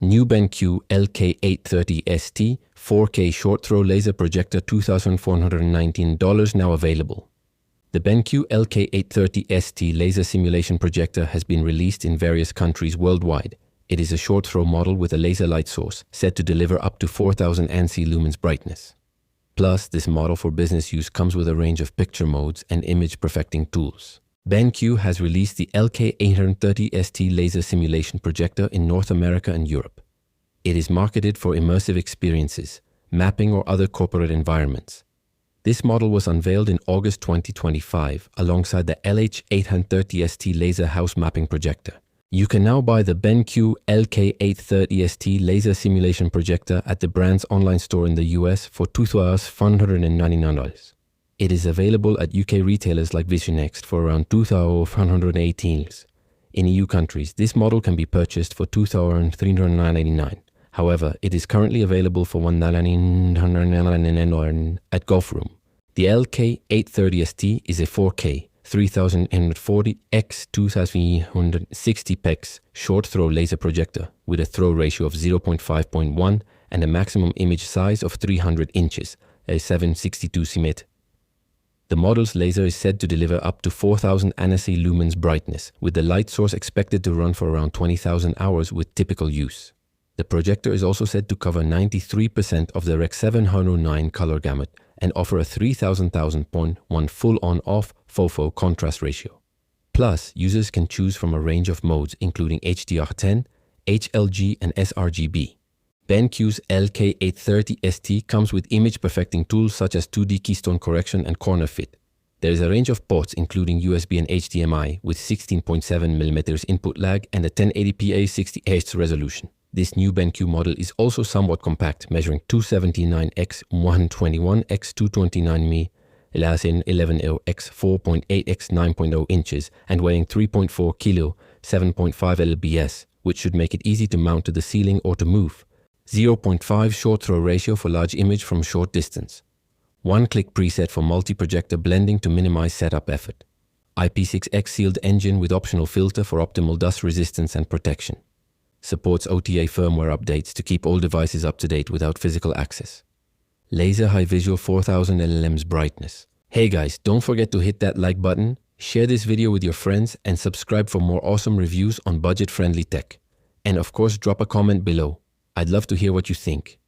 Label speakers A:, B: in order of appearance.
A: New BenQ LK830ST 4K Short Throw Laser Projector $2,419 now available. The BenQ LK830ST laser simulation projector has been released in various countries worldwide. It is a short throw model with a laser light source, said to deliver up to 4000 ANSI lumens brightness. Plus, this model for business use comes with a range of picture modes and image perfecting tools. BenQ has released the LK830ST laser simulation projector in North America and Europe. It is marketed for immersive experiences, mapping or other corporate environments. This model was unveiled in August 2025 alongside the LH830ST laser house mapping projector. You can now buy the BenQ LK830ST laser simulation projector at the brand's online store in the US for $2,499. It is available at UK retailers like Visionext for around $2,418. In EU countries, this model can be purchased for $2,399. However, it is currently available for $1,999 at Golf Room. The LK830ST is a 4K 3040 x 2360 px short throw laser projector with a throw ratio of 0.5.1 and a maximum image size of 300 inches, a 762 cm. The model's laser is said to deliver up to 4000 ANSI lumens brightness, with the light source expected to run for around 20,000 hours with typical use. The projector is also said to cover 93% of the Rec 709 color gamut and offer a 3000,000.1 full on-off FOFO contrast ratio. Plus, users can choose from a range of modes including HDR10, HLG and sRGB. BenQ's LK830ST comes with image perfecting tools such as 2D keystone correction and corner fit. There is a range of ports including USB and HDMI with 16.7mm input lag and a 1080p 60Hz resolution. This new BenQ model is also somewhat compact, measuring 279 x 121 x 229 mm, 11 x 4.8 x 9.0 inches, and weighing 3.4 kg, 7.5 lbs, which should make it easy to mount to the ceiling or to move. 0.5 short throw ratio for large image from short distance. One-click preset for multi-projector blending to minimize setup effort. IP6X sealed engine with optional filter for optimal dust resistance and protection. Supports OTA firmware updates to keep all devices up to date without physical access. Laser high visual 4000 LLMs brightness. Hey guys, don't forget to hit that like button, share this video with your friends, and subscribe for more awesome reviews on budget-friendly tech. And of course, drop a comment below. I'd love to hear what you think.